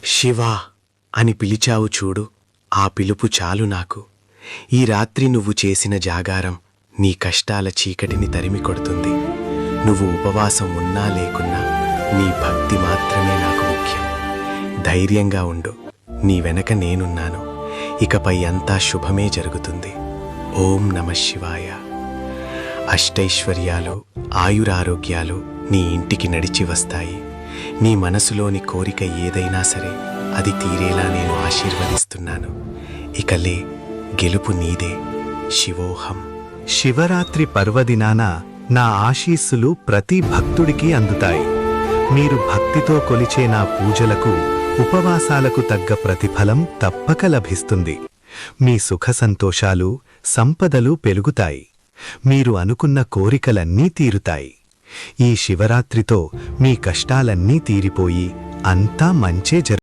శివా అని పిలిచావు చూడు, ఆ పిలుపు చాలు నాకు. ఈ రాత్రి నువ్వు చేసిన జాగారం నీ కష్టాల చీకటిని తరిమి కొడుతుంది. నువ్వు ఉపవాసం ఉన్నా లేకున్నా నీ భక్తి మాత్రమే నాకు ముఖ్యం. ధైర్యంగా ఉండు, నీ వెనక నేనున్నాను. ఇకపై అంతా శుభమే జరుగుతుంది. ఓం నమః శివాయ. అష్టైశ్వర్యాలు, ఆయురారోగ్యాలు నీ ఇంటికి నడిచి వస్తాయి. నీ మనసులోని కోరిక ఏదైనా సరే అది తీరేలా నేను ఆశీర్వదిస్తున్నాను. ఇకలే, గెలుపు నీదే. శివోహం. శివరాత్రి పర్వదినాన నా ఆశీస్సులు ప్రతి భక్తుడికి అందుతాయి. మీరు భక్తితో కొలిచే నా పూజలకు, ఉపవాసాలకు తగ్గ ప్రతిఫలం తప్పక లభిస్తుంది. మీ సుఖ సంతోషాలు, సంపదలు పెరుగుతాయి. మీరు అనుకున్న కోరికలన్నీ తీరుతాయి. ఈ శివరాత్రితో మీ కష్టాలన్నీ తీరిపోయి అంతా మంచే జరుగుతుంది.